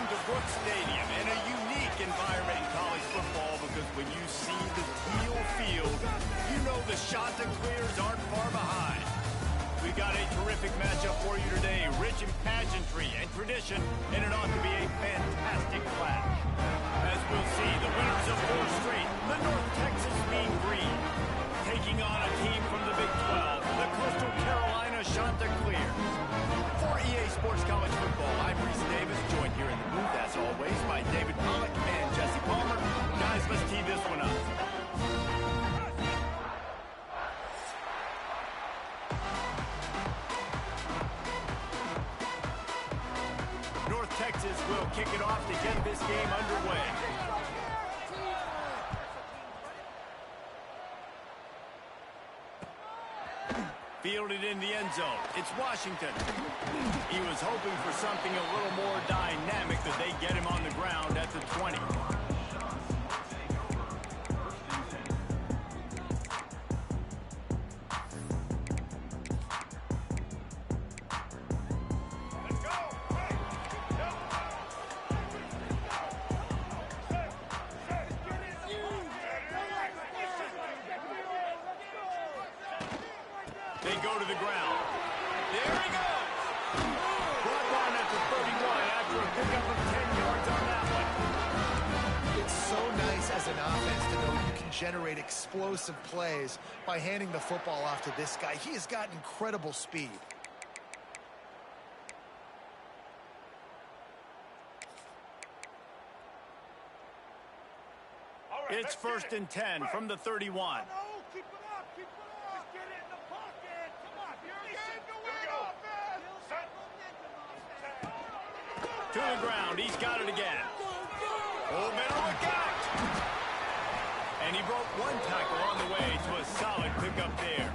Welcome to Brooks Stadium, in a unique environment in college football, because when you see the teal field, you know the Chanticleers aren't far behind. We got a terrific matchup for you today, rich in pageantry and tradition, and it ought to be a fantastic clash. As we'll see, the winners of 4 straight, the North Texas Mean Green, taking on a team from the Big 12, the Coastal Carolina Chanticleers. For EA Sports College Football, I'm Reese Davis, joined here in the booth, as always, by David Pollack and Jesse Palmer. Guys, let's tee this one up. North Texas will kick it off to get this game underway. Fielded in the end zone. It's Washington. He was hoping for something a little more dynamic, that they get him on the ground at the 20. They go to the ground. There he goes. Brought down at the 31 after a pickup of 10 yards on that one. It's so nice as an offense to know you can generate explosive plays by handing the football off to this guy. He has got incredible speed. It's 1st and 10 from the 31. To the ground, he's got it again. Oh, better look out! And he broke one tackle on the way to a solid pickup there.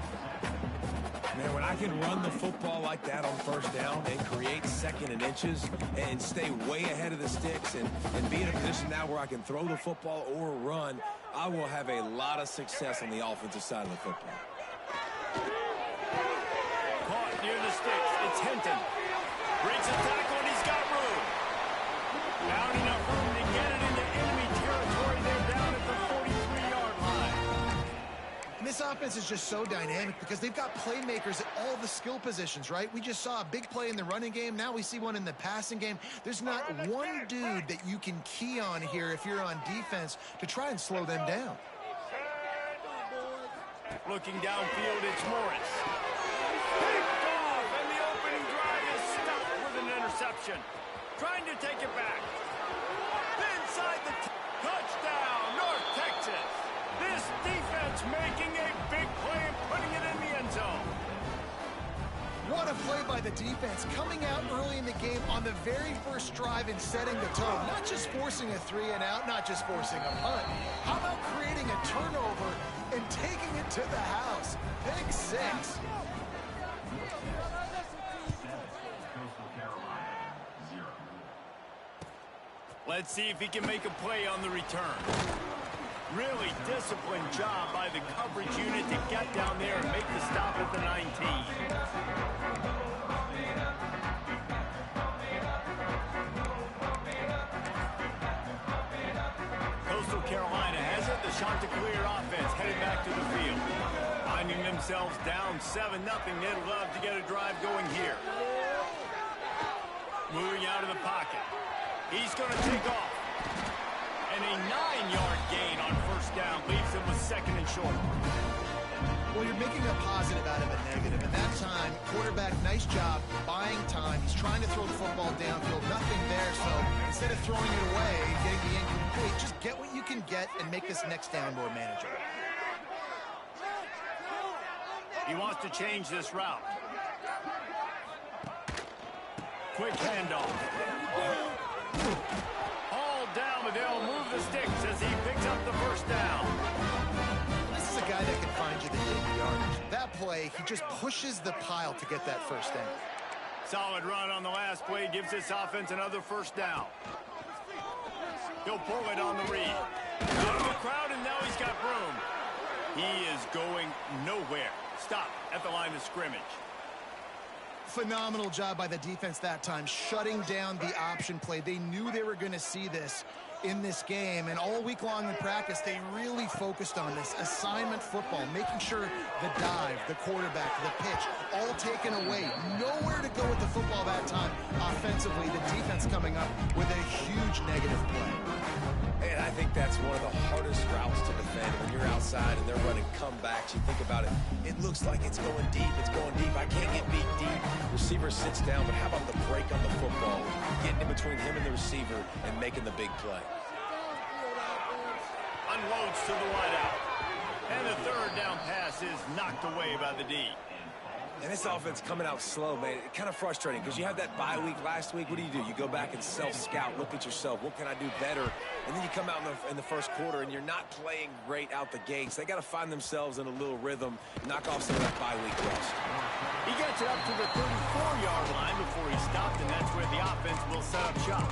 Man, when I can run the football like that on 1st down and create 2nd and inches and stay way ahead of the sticks and be in a position now where I can throw the football or run, I will have a lot of success on the offensive side of the football. Caught near the sticks. It's Hinton. Breaks a tackle and he's got room. Not enough room to get it into enemy territory. They're down at the 43-yard line. And this offense is just so dynamic because they've got playmakers at all the skill positions, right? We just saw a big play in the running game. Now we see one in the passing game. There's not one dude that you can key on here if you're on defense to try and slow them down. Looking downfield, it's Morris. Picked off, and the opening drive is stopped with an interception. Trying to take it back. Inside the touchdown, North Texas. This defense making a big play and putting it in the end zone. What a play by the defense, coming out early in the game on the very first drive and setting the tone. Not just forcing a 3 and out, not just forcing a punt. How about creating a turnover and taking it to the house? Big 6. Let's see if he can make a play on the return. Really disciplined job by the coverage unit to get down there and make the stop at the 19. Coastal Carolina has it. The Chanticleer offense headed back to the field. Finding themselves down 7-0. They'd love to get a drive going here. Moving out of the pocket. He's going to take off. And a 9-yard gain on 1st down leaves him with 2nd and short. Well, you're making a positive out of a negative. And that time, quarterback, nice job buying time. He's trying to throw the football downfield. Nothing there. So instead of throwing it away, getting the incomplete, just get what you can get and make this next down more manageable. He wants to change this route. Quick handoff. All down, but they'll move the sticks as he picks up the 1st down. This is a guy that can find you the daily yardage. That play, he just pushes the pile to get that 1st down. Solid run on the last play, gives this offense another 1st down. He'll pull it on the read. Out of the crowd, and now he's got room. He is going nowhere. Stop at the line of scrimmage. Phenomenal job by the defense that time, shutting down the option play. They knew they were going to see this in this game, and all week long in practice, they really focused on this assignment football, making sure the dive, the quarterback, the pitch, all taken away. Nowhere to go with the football that time offensively. The defense coming up with a huge negative play. And I think that's one of the hardest routes to defend. When you're outside and they're running comebacks, you think about it, it looks like it's going deep, I can't get beat deep. Receiver sits down, but how about the break on the football? Getting in between him and the receiver and making the big play. Unloads to the wideout. And the third down pass is knocked away by the D. And this offense coming out slow, man. It's kind of frustrating because you have that bye week last week. What do? You go back and self-scout, look at yourself. What can I do better? And then you come out in the first quarter and you're not playing great out the gates. They got to find themselves in a little rhythm, knock off some of that bye week rust. He gets it up to the 34-yard line before he stopped, and that's where the offense will set up shop.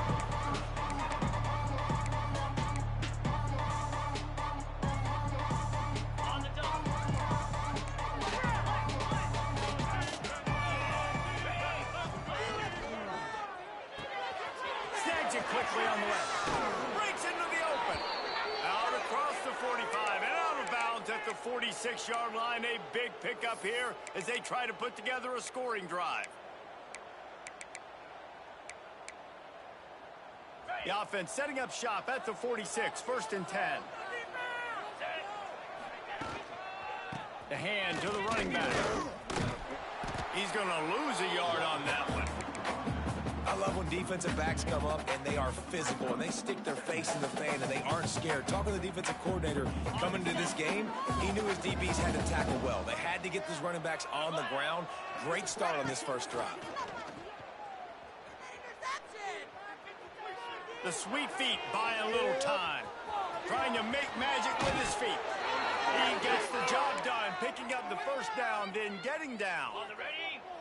Quickly on the left. Breaks into the open. Out across the 45 and out of bounds at the 46-yard line. A big pickup here as they try to put together a scoring drive. The offense setting up shop at the 46, 1st and 10. The hand to the running back. He's going to lose a yard on that one. I love when defensive backs come up and they are physical and they stick their face in the fan and they aren't scared. Talking to the defensive coordinator coming to this game, he knew his DBs had to tackle well. They had to get these running backs on the ground. Great start on this first drive. The sweet feet buy a little time. Trying to make magic with his feet. He gets the job done, picking up the first down, then getting down.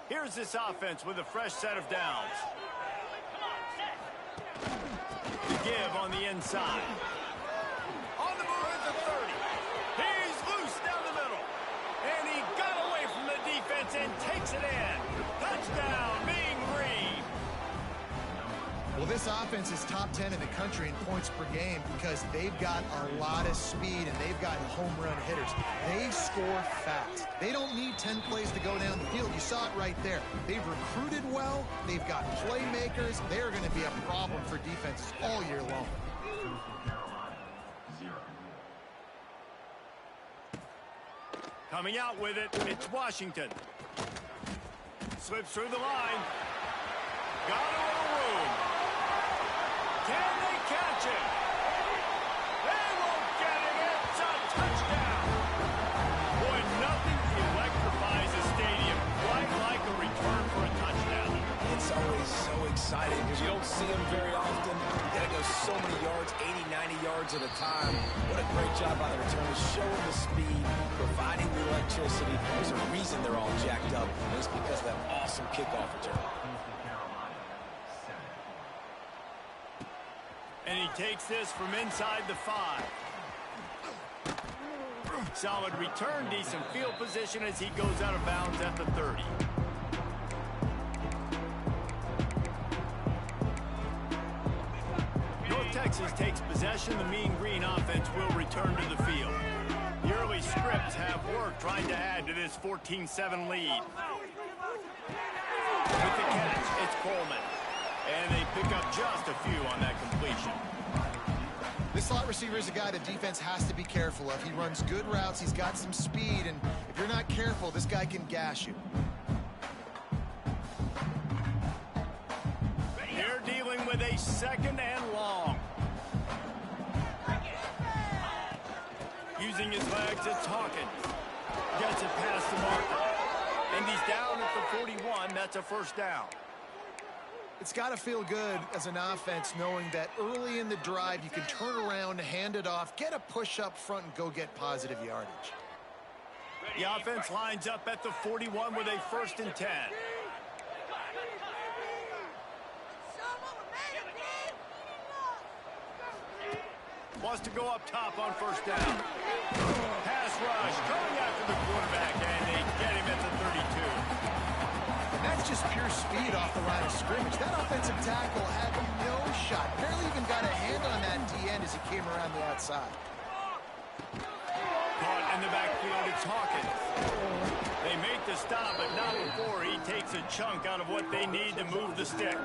Here's this offense with a fresh set of downs. The give on the inside. On the move at the 30. He's loose down the middle. And he got away from the defense and takes it in. Touchdown, Mean Green. Well, this offense is top 10 in the country in points per game because they've got a lot of speed and they've got home run hitters. They score fast. They don't need 10 plays to go down the field. You saw it right there. They've recruited well. They've got playmakers. They're going to be a problem for defenses all year long. Coming out with it, it's Washington. Slips through the line. Got a little room. Can they catch him? They won't get him. It's a touchdown. Boy, nothing electrifies a stadium quite like a return for a touchdown. It's always so exciting because you don't see them very often. You got to go so many yards, 80, 90 yards at a time. What a great job by the returners, showing the speed, providing the electricity. There's a reason they're all jacked up, and it's because of that awesome kickoff return. And he takes this from inside the 5. Solid return, decent field position as he goes out of bounds at the 30. North Texas takes possession. The Mean Green offense will return to the field. The early scripts have worked trying to add to this 14-7 lead. With the catch, it's Coleman. And they pick up just a few on that completion. This slot receiver is a guy the defense has to be careful of. He runs good routes. He's got some speed. And if you're not careful, this guy can gash you. They're dealing with a 2nd and long. Using his legs, it's Hawkins. Gets it past the marker. And he's down at the 41. That's a first down. It's got to feel good as an offense knowing that early in the drive you can turn around, hand it off, get a push up front, and go get positive yardage. The offense lines up at the 41 with a 1st and 10. Wants to go up top on 1st down. Pass rush coming after the quarterback, and they get him at the 32. That's That's just pure speed off the line of scrimmage. That offensive tackle had no shot. Barely even got a hand on that D-end as he came around the outside. Caught in the backfield, it's Hawkins. They make the stop, but not before he takes a chunk out of what they need to move the sticks.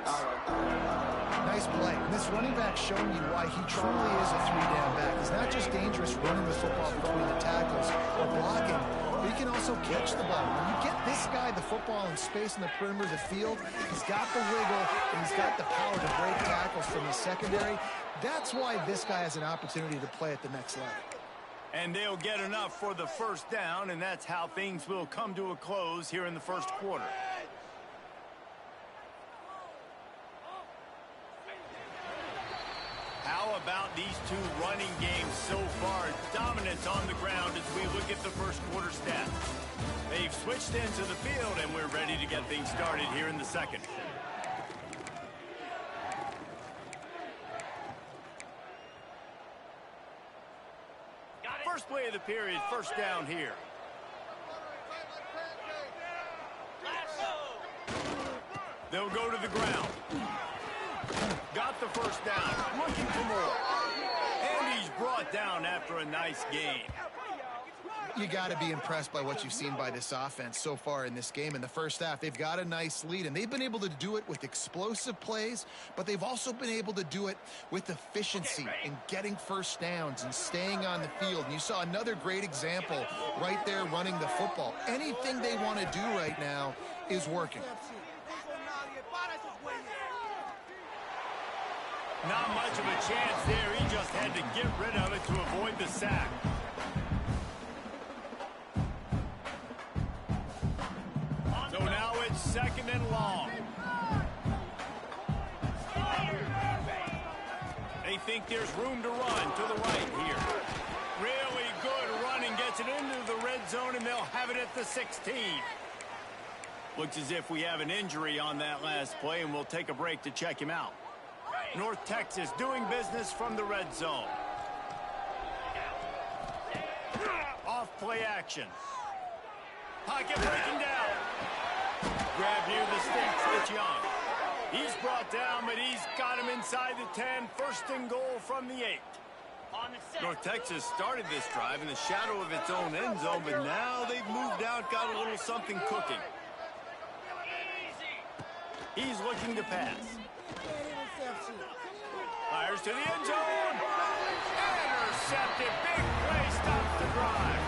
Nice play. And this running back showing you why he truly is a three-down back. He's not just dangerous running the football between the tackles or blocking, but he can also catch the ball. When you get this guy the football in space in the perimeter of the field, he's got the wiggle and he's got the power to break tackles from the secondary. That's why this guy has an opportunity to play at the next level. And they'll get enough for the first down, and that's how things will come to a close here in the first quarter. How about these two running games so far? Dominance on the ground as we look at the first quarter stats. They've switched into the field, and we're ready to get things started here in the second. First play of the period, first down here. They'll go to the ground. Got the first down, looking for more. And he's brought down after a nice gain. You got to be impressed by what you've seen by this offense so far in this game. In the first half, they've got a nice lead, and they've been able to do it with explosive plays, but they've also been able to do it with efficiency and getting first downs and staying on the field. And you saw another great example right there running the football. Anything they want to do right now is working. Not much of a chance there. He just had to get rid of it to avoid the sack. So now it's second and long. They think there's room to run to the right here. Really good running, gets it into the red zone, and they'll have it at the 16. Looks as if we have an injury on that last play, and we'll take a break to check him out. North Texas doing business from the red zone. Off play action. Pocket breaking down. Grab near the sticks, it's Young. He's brought down, but he's got him inside the 10. First and goal from the 8. North Texas started this drive in the shadow of its own end zone, but now they've moved out, got a little something cooking. He's looking to pass. Fires to the end zone. Intercepted. Big play, stops the drive.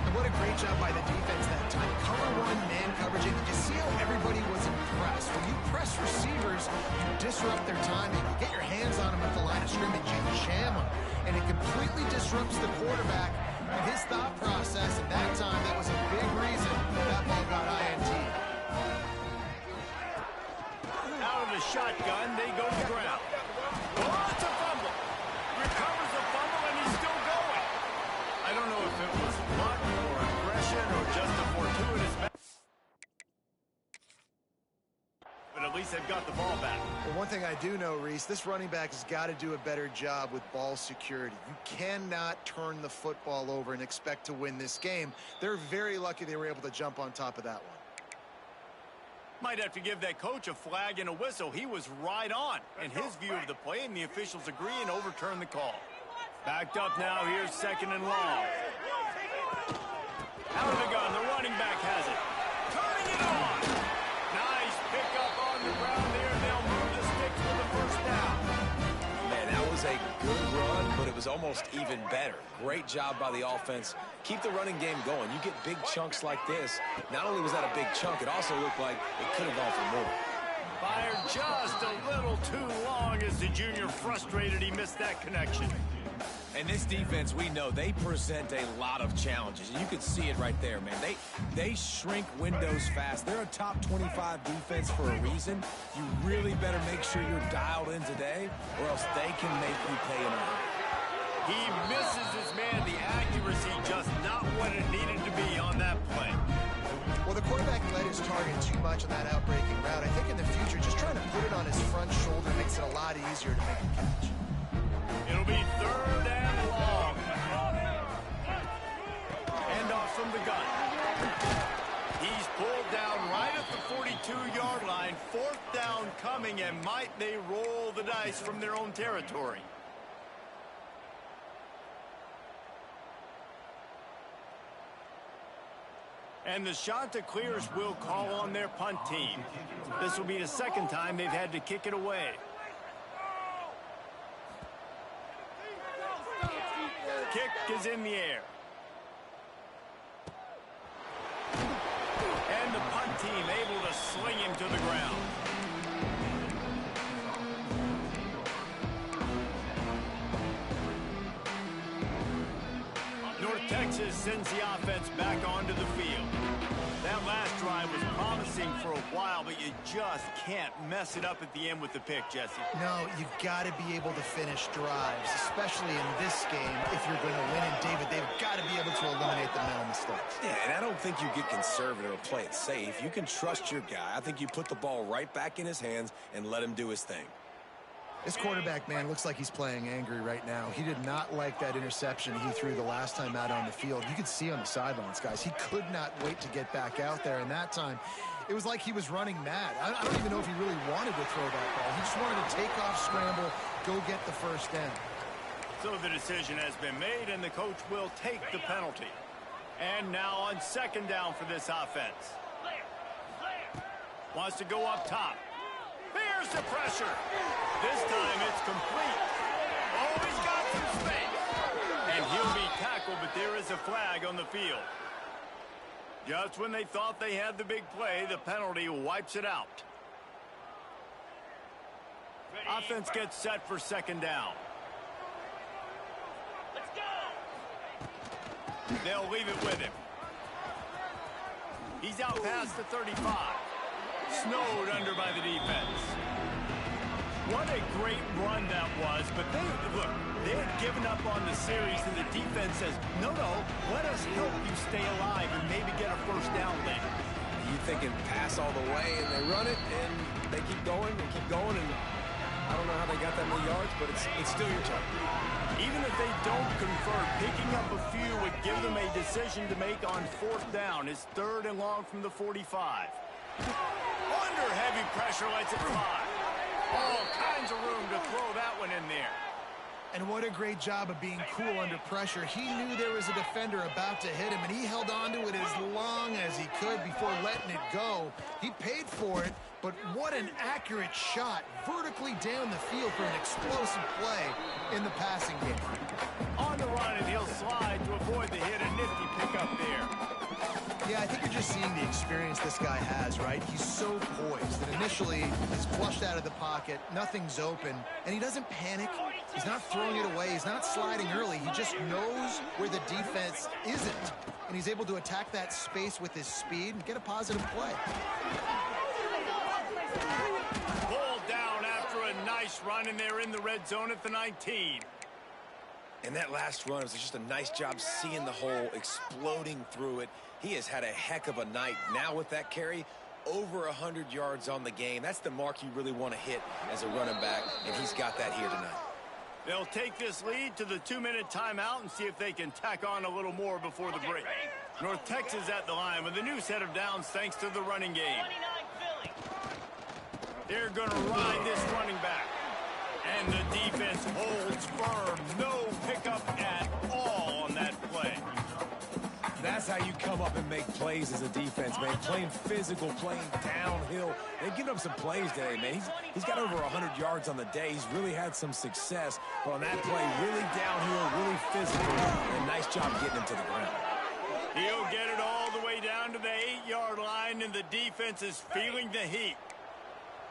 And what a great job by the defense that time. Cover one, man coverage. And you see how everybody was impressed. When you press receivers, you disrupt their timing. You get your hands on them at the line of scrimmage. You jam them. And it completely disrupts the quarterback and his thought process. And that time, that was a big reason that ball got INT. Out of the shotgun, they go to the ground. Oh, it's a fumble. Recovers the fumble, and he's still going. I don't know if it was luck or aggression or just a fortuitous pass. But at least they've got the ball back. Well, one thing I do know, Reese, this running back has got to do a better job with ball security. You cannot turn the football over and expect to win this game. They're very lucky they were able to jump on top of that one. Might have to give that coach a flag and a whistle. He was right on in his view of the play, and the officials agree and overturn the call. Backed up now. Here's second and long. Out of the gun. The running back has it. Turning it on. Nice pickup on the ground there. They'll move the sticks for the first down. Man, that was a good run, but it was almost even better. Great job by the offense. Keep the running game going. You get big chunks like this. Not only was that a big chunk, it also looked like it could have gone for more. Fired just a little too long as the junior frustrated he missed that connection. And this defense, we know, they present a lot of challenges. And you can see it right there, man. They shrink windows fast. They're a top 25 defense for a reason. You really better make sure you're dialed in today, or else they can make you pay in a hurry. He misses his man. The accuracy just not what it needed to be on that play. Well, the quarterback led his target too much on that outbreaking route. I think in the future, just trying to put it on his front shoulder makes it a lot easier to make a catch. It'll be third and long. Hand off from the gun. He's pulled down right at the 42 and might they roll the dice from their own territory. And the Chanticleers will call on their punt team. This will be the second time they've had to kick it away. Kick is in the air. And the punt team able to sling him to the ground. North Texas sends the offense back onto the field. That last drive was promising for a while, but you just can't mess it up at the end with the pick, Jesse. No, you've got to be able to finish drives, especially in this game if you're going to win. And, David, they've got to be able to eliminate the mental mistakes. Yeah, and I don't think you get conservative or play it safe. You can trust your guy. I think you put the ball right back in his hands and let him do his thing. This quarterback, man, looks like he's playing angry right now. He did not like that interception he threw the last time out on the field. You could see on the sidelines, guys. He could not wait to get back out there. And that time, it was like he was running mad. I don't even know if he really wanted to throw that ball. He just wanted to take off, scramble, go get the first down. So the decision has been made, and the coach will take the penalty. And now on second down for this offense. Wants to go up top. There's the pressure. This time it's complete. Oh, he's got some space. And he'll be tackled, but there is a flag on the field. Just when they thought they had the big play, the penalty wipes it out. Offense gets set for second down. Let's go. They'll leave it with him. He's out past the 35. Snowed under by the defense. What a great run that was, but they had given up on the series, and the defense says, no, let us help you stay alive and maybe get a first down later. You thinking pass all the way, and they run it, and they keep going, and I don't know how they got that many yards, but it's still your turn. Even if they don't convert, picking up a few would give them a decision to make on fourth down. It's third and long from the 45. Under heavy pressure, lets it fly. All kinds of room to throw that one in there. And what a great job of being cool under pressure. He knew there was a defender about to hit him, and he held on to it as long as he could before letting it go. He paid for it, but what an accurate shot vertically down the field for an explosive play in the passing game. On the run, and he'll slide to avoid the hit. A nifty pickup there. Yeah, I think you're just seeing the experience this guy has, right? He's so poised that initially he's flushed out of the pocket, nothing's open, and he doesn't panic. He's not throwing it away. He's not sliding early. He just knows where the defense isn't, and he's able to attack that space with his speed and get a positive play. Pulled down after a nice run, and they're in the red zone at the 19. And that last run was just a nice job seeing the hole, exploding through it. He has had a heck of a night. Now with that carry, over 100 yards on the game. That's the mark you really want to hit as a running back, and he's got that here tonight. They'll take this lead to the 2-minute timeout and see if they can tack on a little more before the break. North Texas at the line with a new set of downs thanks to the running game. They're going to ride this running back. And the defense holds firm. No pickup at all on that play. That's how you come up and make plays as a defense, man. Playing physical, playing downhill. They've given up some plays today, man. He's got over 100 yards on the day. He's really had some success. But on that play, really downhill, really physical, and nice job getting him to the ground. He'll get it all the way down to the 8-yard line, and the defense is feeling the heat.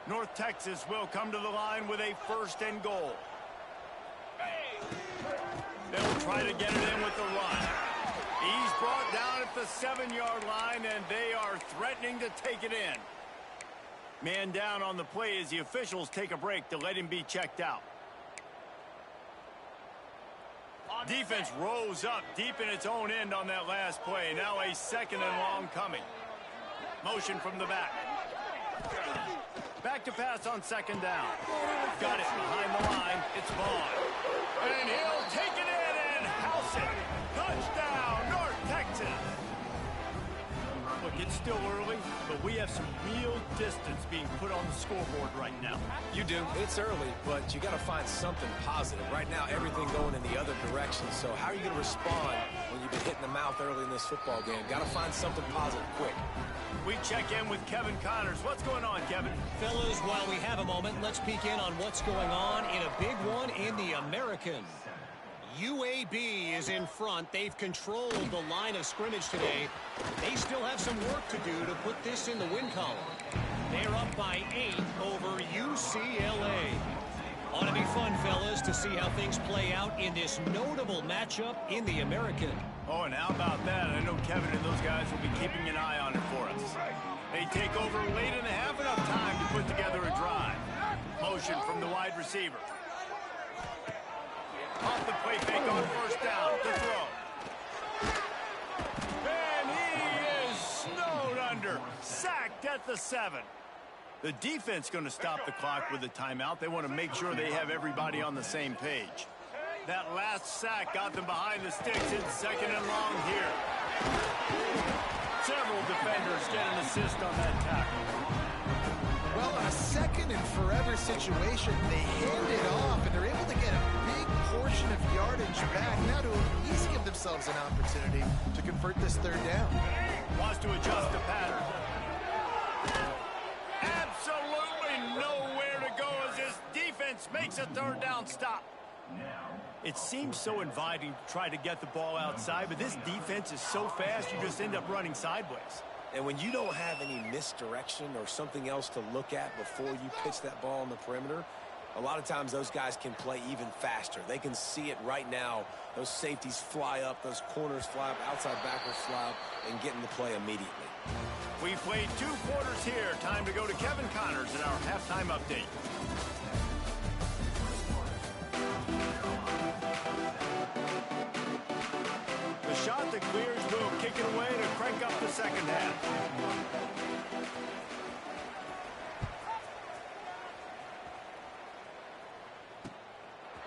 North Texas will come to the line with a first and goal. They'll try to get it in with the run. He's brought down at the 7-yard line, and they are threatening to take it in. Man down on the play as the officials take a break to let him be checked out. Defense rose up deep in its own end on that last play. Now a second and long coming. Motion from the back. Back to pass on second down. Got it behind the line. It's Vaughn. And he'll take it in and house it. Touchdown, North Texas. Look, it's still early, but we have some real distance being put on the scoreboard right now. You do. It's early, but you got to find something positive. Right now, everything going in the other direction. So how are you going to respond when you've been hit in the mouth early in this football game? Got to find something positive quick. We check in with Kevin Connors. What's going on, Kevin? Fellas, while we have a moment, let's peek in on what's going on in a big one in the American. UAB is in front. They've controlled the line of scrimmage today. They still have some work to do to put this in the win column. They're up by 8 over UCLA. Ought to be fun, fellas, to see how things play out in this notable matchup in the American. Oh, and how about that? I know Kevin and those guys will be keeping an eye on it for us. They take over late in the half, enough time to put together a drive. Motion from the wide receiver. Off the play fake on first down. The throw. And he is snowed under. Sacked at the 7. The defense going to stop the clock with a timeout. They want to make sure they have everybody on the same page. That last sack got them behind the sticks. It's second and long here. Several defenders get an assist on that tackle. Well, on a second and forever situation, they hand it off, and they're able to get a big portion of yardage back now to at least give themselves an opportunity to convert this third down. Wants to adjust the pattern. Absolutely nowhere to go as this defense makes a third down stop. It seems so inviting to try to get the ball outside, but this defense is so fast you just end up running sideways. And when you don't have any misdirection or something else to look at before you pitch that ball on the perimeter, a lot of times those guys can play even faster. They can see it right now. Those safeties fly up, those corners fly up, outside backers fly up, and get in the play immediately. We played 2 quarters here. Time to go to Kevin Connors in our halftime update. The shot that clears will kick it away to crank up the second half.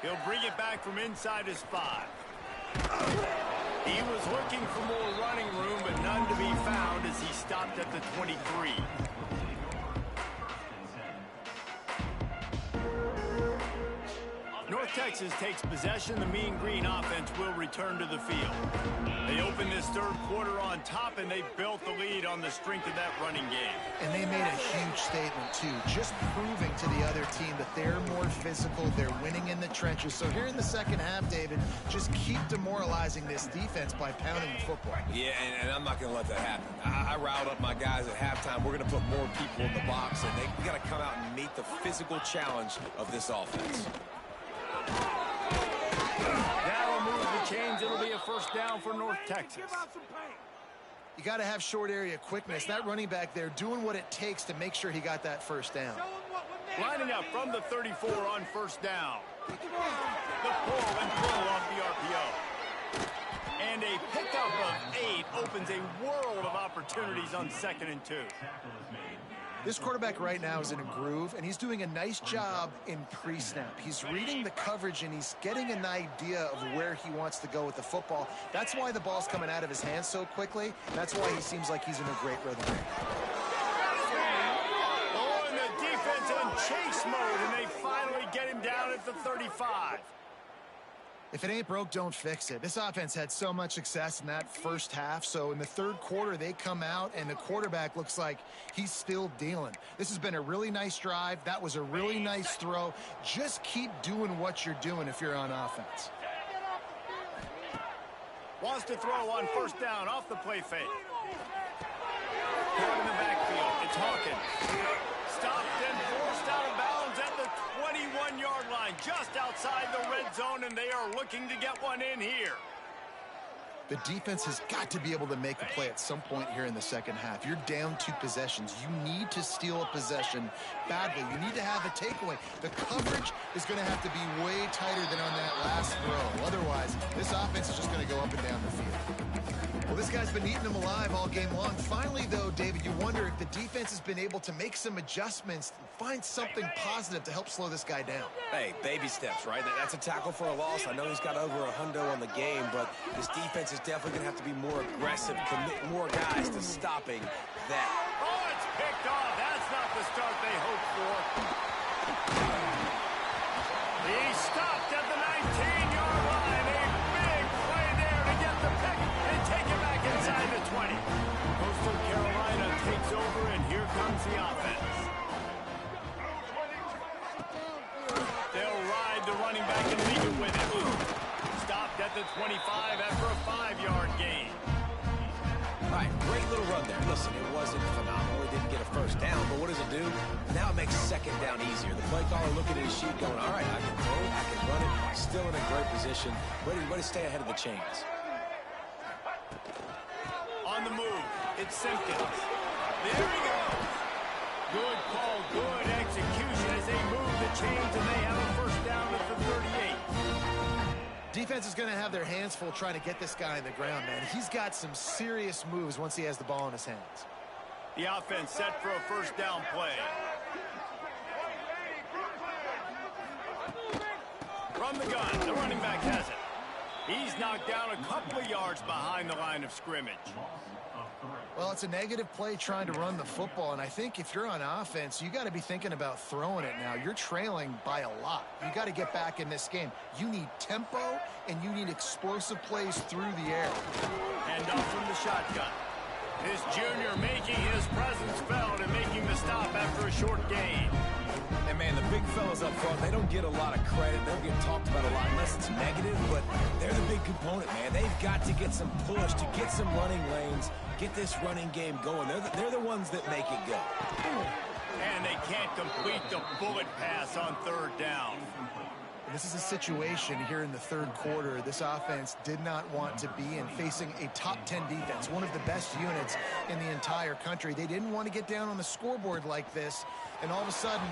He'll bring it back from inside his 5. He was looking for more running room, but none to be found as he stopped at the 23. North Texas takes possession. The Mean Green offense will return to the field. They open this third quarter on top, and they built the lead on the strength of that running game. And they made a huge statement, too, just proving to the other team that they're more physical, they're winning in the trenches. So here in the second half, David, just keep demoralizing this defense by pounding the football. Yeah, and I'm not going to let that happen. I riled up my guys at halftime. We're going to put more people in the box, and they got to come out and meet the physical challenge of this offense. That'll move the chains. It'll be a first down for North Texas. You got to have short area quickness. That running back there doing what it takes to make sure he got that first down. Lining up from the 34 on first down. The pull and pull off the RPO. And a pickup of 8 opens a world of opportunities on 2nd and 2. This quarterback right now is in a groove, and he's doing a nice job in pre-snap. He's reading the coverage, and he's getting an idea of where he wants to go with the football. That's why the ball's coming out of his hands so quickly. That's why he seems like he's in a great rhythm. Oh, and the defense in chase mode, and they finally get him down at the 35. If it ain't broke, don't fix it. This offense had so much success in that first half, so in the third quarter, they come out, and the quarterback looks like he's still dealing. This has been a really nice drive. That was a really nice throw. Just keep doing what you're doing if you're on offense. Wants to throw on first down off the play fake. Caught in the backfield. It's Hawkins. Stopped and forced out of bounds at the 21-yard line, just outside the red zone, and they are looking to get one in here. The defense has got to be able to make a play at some point here in the second half. You're down 2 possessions. You need to steal a possession badly. You need to have a takeaway. The coverage is going to have to be way tighter than on that last throw. Otherwise, this offense is just going to go up and down the field. Well, this guy's been eating them alive all game long. Finally, though, David, you wonder if the defense has been able to make some adjustments and find something positive to help slow this guy down. Hey, baby steps, right? That's a tackle for a loss. I know he's got over $100 on the game, but this defense is definitely going to have to be more aggressive, commit more guys to stopping that. Oh, it's second down easier. The play caller looking at his sheet going, all right, I can throw it, I can run it, still in a great position, ready to stay ahead of the chains. On the move, it's Simpkins. There he goes. Good call, good execution as they move the chains, and they have a first down at the 38. Defense is going to have their hands full trying to get this guy on the ground, man. He's got some serious moves once he has the ball in his hands. The offense set for a first down play. From the gun, the running back has it. He's knocked down a couple of yards behind the line of scrimmage. Well, it's a negative play trying to run the football, and I think if you're on offense, you got to be thinking about throwing it now. You're trailing by a lot. You got to get back in this game. You need tempo, and you need explosive plays through the air. And off from the shotgun. This junior making his presence felt and making the stop after a short gain. And, man, the big fellas up front, they don't get a lot of credit. They don't get talked about a lot unless it's negative, but they're the big component, man. They've got to get some push, to get some running lanes, get this running game going. They're the ones that make it go. And they can't complete the bullet pass on third down. This is a situation here in the third quarter this offense did not want to be in, facing a top 10 defense, one of the best units in the entire country. They didn't want to get down on the scoreboard like this and all of a sudden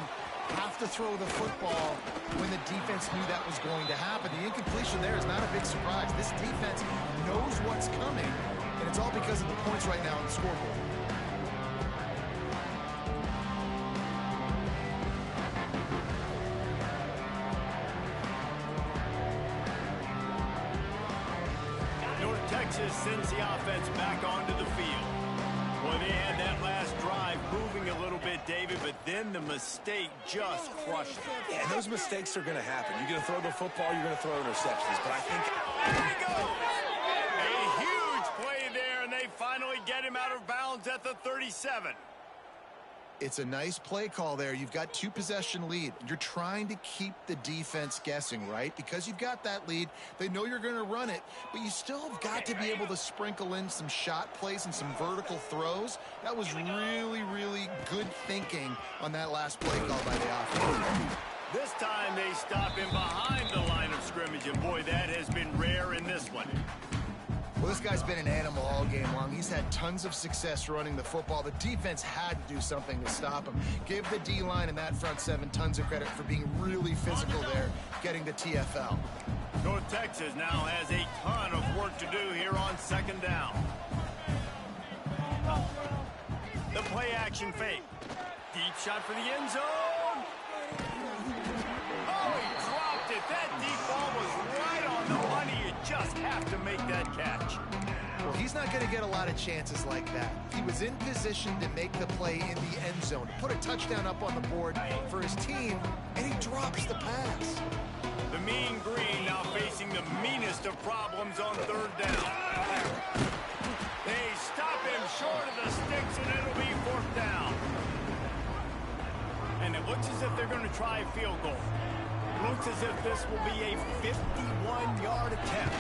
have to throw the football when the defense knew that was going to happen. The incompletion there is not a big surprise. This defense knows what's coming, and it's all because of the points right now on the scoreboard. Texas sends the offense back onto the field. Well, they had that last drive moving a little bit, David, but then the mistake just crushed them. Yeah, those mistakes are going to happen. You're going to throw the football, you're going to throw interceptions, but I think... There he goes! A huge play there, and they finally get him out of bounds at the 37. It's a nice play call there. You've got 2-possession lead. You're trying to keep the defense guessing, right? Because you've got that lead. They know you're going to run it, but you still have got to be able to sprinkle in some shot plays and some vertical throws. That was really, really good thinking on that last play call by the offense. This time they stop him behind the line of scrimmage, and boy, that has been rare in this one. Well, this guy's been an animal all game long. He's had tons of success running the football. The defense had to do something to stop him. Give the D-line and that front seven tons of credit for being really physical there, getting the TFL. North Texas now has a ton of work to do here on second down. The play action fake. Deep shot for the end zone. Oh, he dropped it. That deep ball was right on the money. You just have to make that catch. Well, he's not going to get a lot of chances like that. He was in position to make the play in the end zone, to put a touchdown up on the board for his team, and he drops the pass. The Mean Green now facing the meanest of problems on third down. They stop him short of the sticks, and it'll be fourth down. And it looks as if they're going to try a field goal. Looks as if this will be a 51-yard attempt.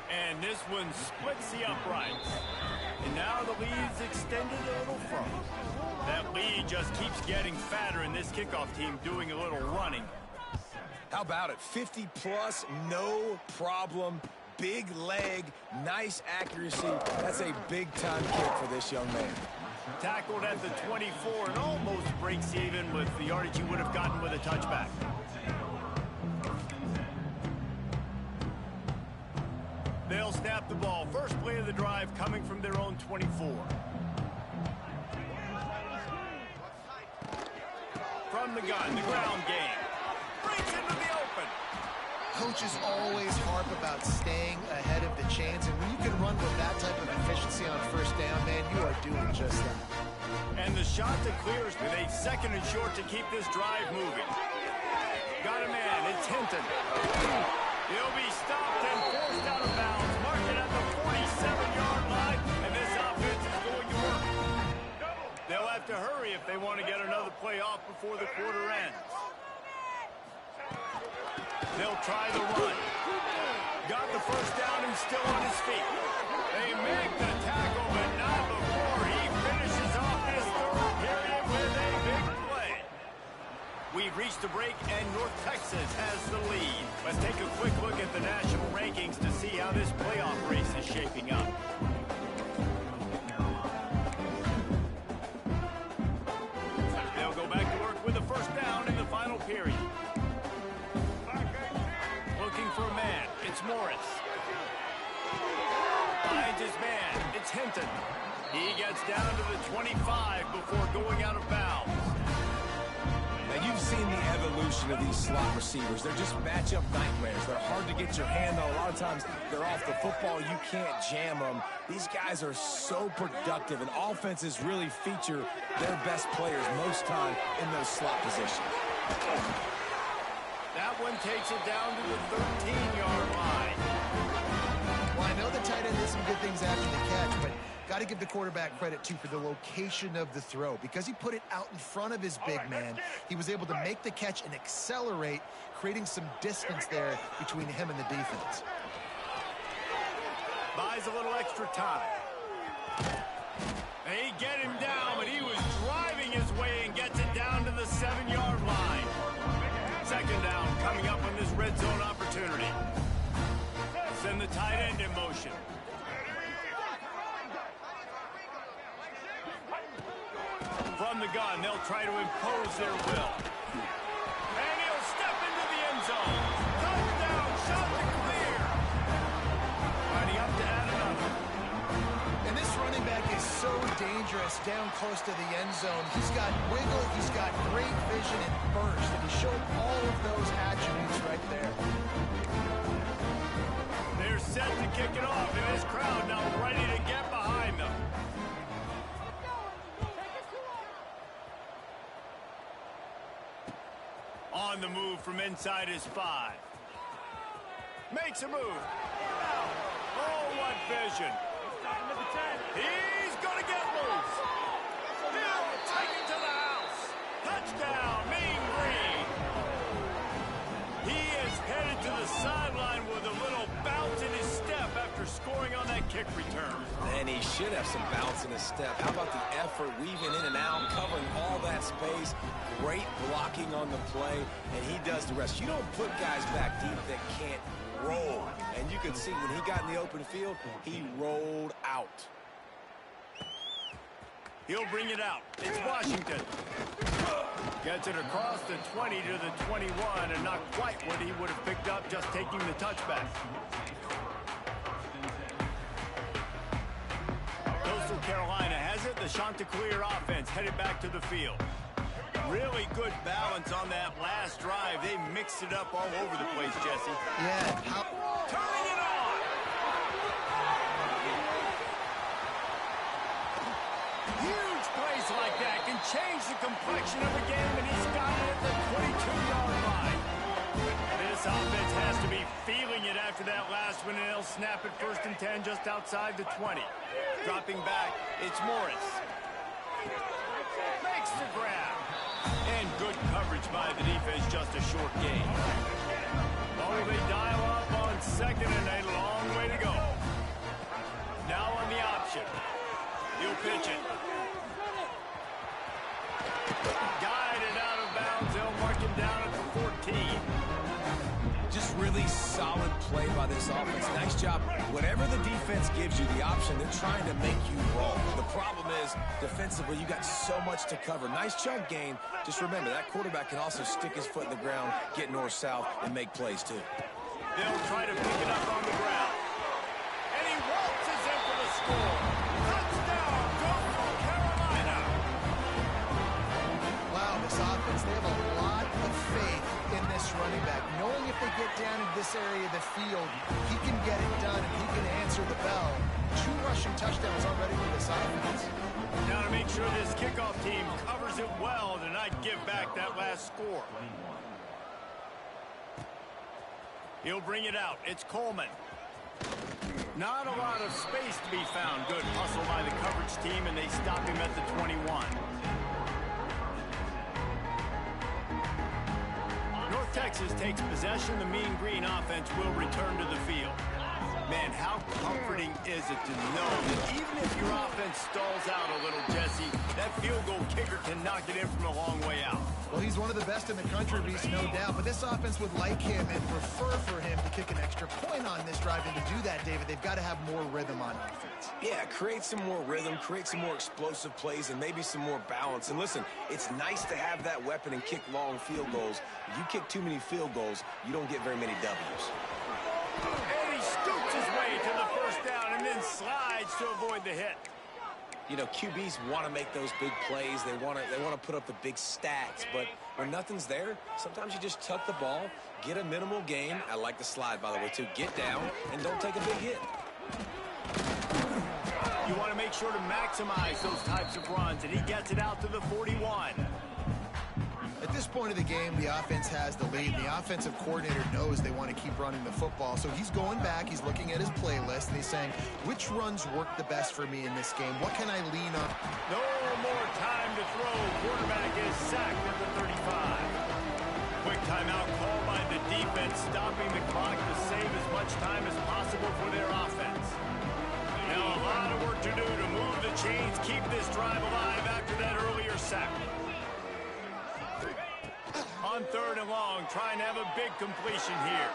And this one splits the uprights. And now the lead's extended a little further. That lead just keeps getting fatter, and this kickoff team doing a little running. How about it? 50-plus, no problem. Big leg, nice accuracy. That's a big-time kick for this young man. Tackled at the 24 and almost breaks even with the yardage he would have gotten with a touchback. They'll snap the ball. First play of the drive coming from their own 24. From the gun, the ground game. Breaks into the open. Coaches always harp about staying ahead of the chains, and when you can run with that type of efficiency on first down, man, you are doing just that. And the shot to clears with a second and short to keep this drive moving. Got a man, it's Hinton. He'll be stopped and forced out of bounds. Mark it at the 47-yard line, and this offense is going to work. They'll have to hurry if they want to get another play off before the quarter ends. They'll try the run. Got the first down and still on his feet. They make the tackle, but not before he finishes off this third period with a big We've reached the break, and North Texas has the lead. Let's take a quick look at the national rankings to see how this playoff race is shaping up. They'll go back to work with the first down in the final period. Looking for a man. It's Morris. Finds his man. It's Hinton. He gets down to the 25 before going out of bounds. Now, you've seen the evolution of these slot receivers. They're just matchup nightmares. They're hard to get your hand on. A lot of times, they're off the football. You can't jam them. These guys are so productive, and offenses really feature their best players most time in those slot positions. That one takes it down to the 13-yard line. Well, I know the tight end did some good things after the catch, but got to give the quarterback credit, too, for the location of the throw. Because he put it out in front of his big man, he was able to make the catch and accelerate, creating some distance there between him and the defense. Buys a little extra time. They get him down, but he was driving his way and gets it down to the 7-yard line. Second down coming up on this red zone opportunity. Send the tight end in motion. From the gun, they'll try to impose their will. And he'll step into the end zone. Touchdown, shot to clear. Lining up to add another. And this running back is so dangerous down close to the end zone. He's got wiggle, he's got great vision and burst, and he showed all of those attributes right there. They're set to kick it off, and this crowd now ready to get behind them. On the move from inside his 5. Makes a move. Oh, what vision. He's going to get loose. He'll take it to the house. Touchdown, Mean Green. He is headed to the sideline with a little bounce in his step after scoring on that kick return. And he should have some bounce in his step. How about the effort, weaving in and out, covering all that space, great blocking on the play, and he does the rest. You don't put guys back deep that can't roll. And you can see when he got in the open field, he rolled out. He'll bring it out. It's Washington. Gets it across the 20 to the 21, and not quite what he would have picked up just taking the touchback. Coastal Carolina has it. The Chanticleer offense headed back to the field. Really good balance on that last drive. They mixed it up all over the place, Jesse. Yeah. Turning it on. Huge plays like that can change the complexion of a game, and he's got it at the 22-yard line. This offense has to be feeling it after that last one, and they'll snap it 1st and 10 just outside the 20. Dropping back, it's Morris. Makes the grab. And good coverage by the defense, just a short gain. Oh, they dial up on 2nd and a long way to go. Now on the option. He'll pitch it. Guided out of bounds. They'll mark him down at the 14. Just really solid play by this offense. Nice job. Whatever the defense gives you the option, they're trying to make you roll. The problem is, defensively, you got so much to cover. Nice chunk gain. Just remember, that quarterback can also stick his foot in the ground, get north-south, and make plays, too. They'll try to pick it up on the ground. And he waltzes in for the score. Touchdown, Coastal Carolina. Wow, this offense, they have a lot of faith in this running back. Knowing if they get down in this area of the field, he can get it done and he can answer the bell. 2 rushing touchdowns already for this offense. Now to make sure this kickoff team covers it well to not give back that last score. He'll bring it out. It's Coleman. Not a lot of space to be found. Good hustle by the coverage team, and they stop him at the 21. North Texas takes possession. The Mean Green offense will return to the field. Man, how comforting is it to know that even if your offense stalls out a little, Jesse, that field goal kicker can knock it in from a long way out. Well, he's one of the best in the country, Reese, no doubt. But this offense would like him and prefer for him to kick an extra point on this drive. And to do that, David, they've got to have more rhythm on offense. Yeah, create some more rhythm, create some more explosive plays, and maybe some more balance. And listen, it's nice to have that weapon and kick long field goals. If you kick too many field goals, you don't get very many W's. And he scoops his way to the first down and then slides to avoid the hit. You know, QBs want to make those big plays. They want to put up the big stats. But when nothing's there, sometimes you just tuck the ball, get a minimal gain. I like the slide, by the way, too. Get down and don't take a big hit. You want to make sure to maximize those types of runs, and he gets it out to the 41. At this point of the game, the offense has the lead. The offensive coordinator knows they want to keep running the football. So he's going back, he's looking at his playlist, and he's saying, which runs work the best for me in this game? What can I lean on? No more time to throw. Quarterback is sacked at the 35. Quick timeout call by the defense, stopping the clock to save as much time as possible for their offense. Now a lot of work to do to move the chains, keep this drive alive after that earlier sack. On 3rd and long, trying to have a big completion here.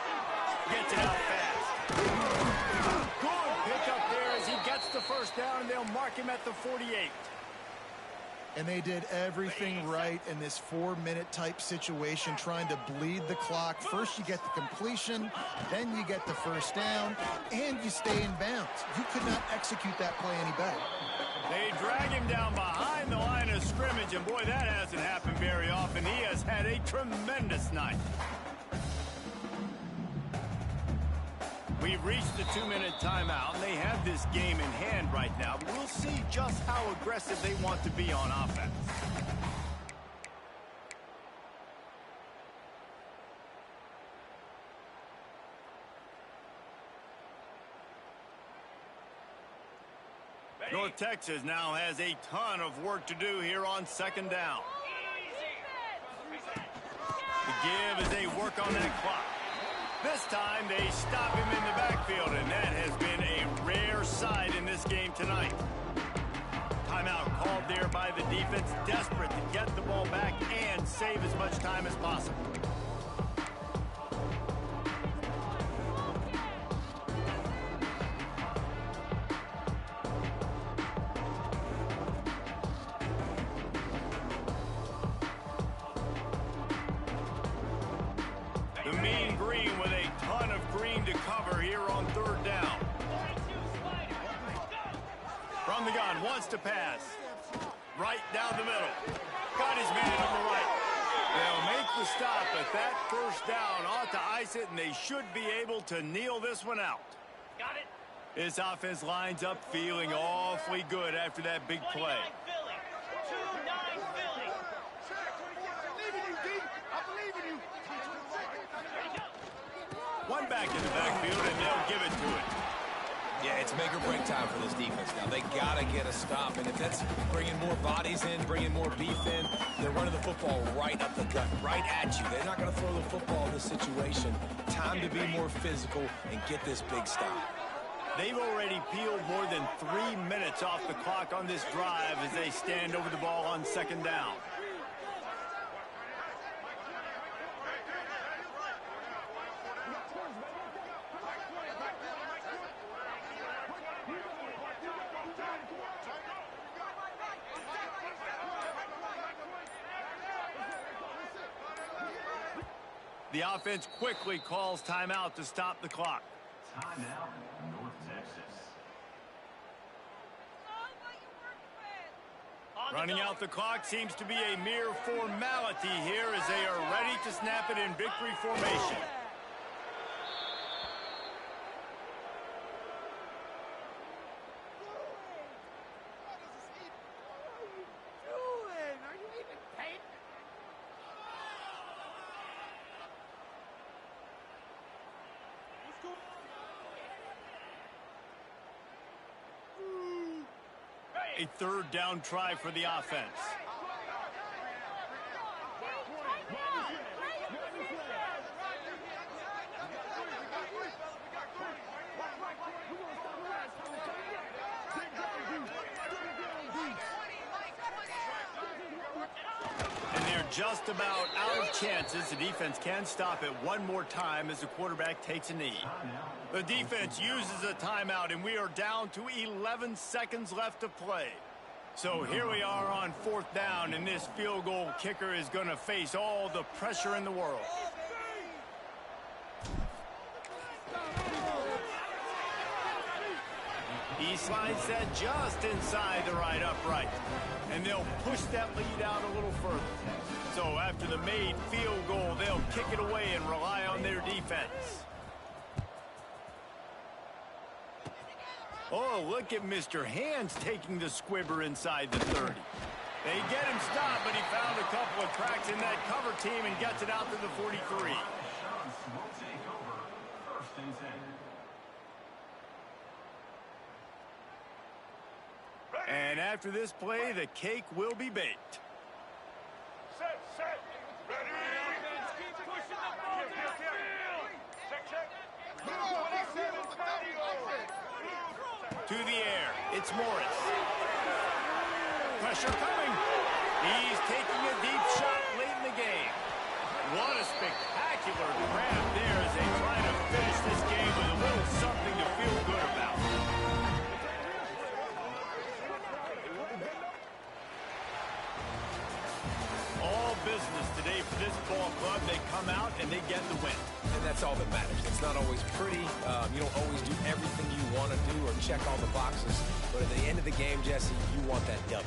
Gets it out fast. Good pickup there as he gets the first down, and they'll mark him at the 48. And they did everything right in this 4-minute type situation, trying to bleed the clock. First you get the completion, then you get the first down, and you stay in bounds. You could not execute that play any better. They drag him down behind the line of scrimmage, and boy, that hasn't happened very often. He has had a tremendous night. We've reached the 2-minute timeout, and they have this game in hand right now. We'll see just how aggressive they want to be on offense. North Texas now has a ton of work to do here on 2nd down. The give as they work on that clock. This time they stop him in the backfield, and that has been a rare sight in this game tonight. Timeout called there by the defense, desperate to get the ball back and save as much time as possible. The mean green with a ton of green to cover here on 3rd down. From the gun, wants to pass. Right down the middle. Got his man on the right. They'll make the stop, but that first down ought to ice it, and they should be able to kneel this one out. Got it. This offense lines up feeling awfully good after that big play. 2-9 Philly. One back in the backfield, and they'll give it to it. Yeah, it's make or break time for this defense now. They got to get a stop, and if that's bringing more bodies in, bringing more beef in, they're running the football right up the gut, right at you. They're not going to throw the football in this situation. Time to be more physical and get this big stop. They've already peeled more than 3 minutes off the clock on this drive as they stand over the ball on 2nd down. The offense quickly calls timeout to stop the clock. Timeout, North Texas. Running out the clock seems to be a mere formality here as they are ready to snap it in victory formation. A 3rd down try for the offense. just about out of chances. The defense can stop it one more time as the quarterback takes a knee. The defense uses a timeout, and we are down to 11 seconds left to play. So here we are on 4th down, and this field goal kicker is going to face all the pressure in the world. He slides that just inside the right upright. And they'll push that lead out a little further. So after the made field goal, they'll kick it away and rely on their defense. Oh, look at Mr. Hands taking the squibber inside the 30. They get him stopped, but he found a couple of cracks in that cover team and gets it out to the 43. Will take over 1st and 10. And after this play, the cake will be baked. Set, set. Ready. Keep pushing the ball downfield. Check, check. To the air, it's Morris. Pressure coming. He's taking a deep shot late in the game. What a spectacular grab there as they try to finish this game with a little something to feel good about. All business today for this ball club. They come out and they get the win. And that's all that matters. It's not always pretty. You don't always do everything you want to do or check all the boxes. But at the end of the game, Jesse, you want that W.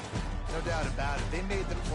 No doubt about it. They made the play.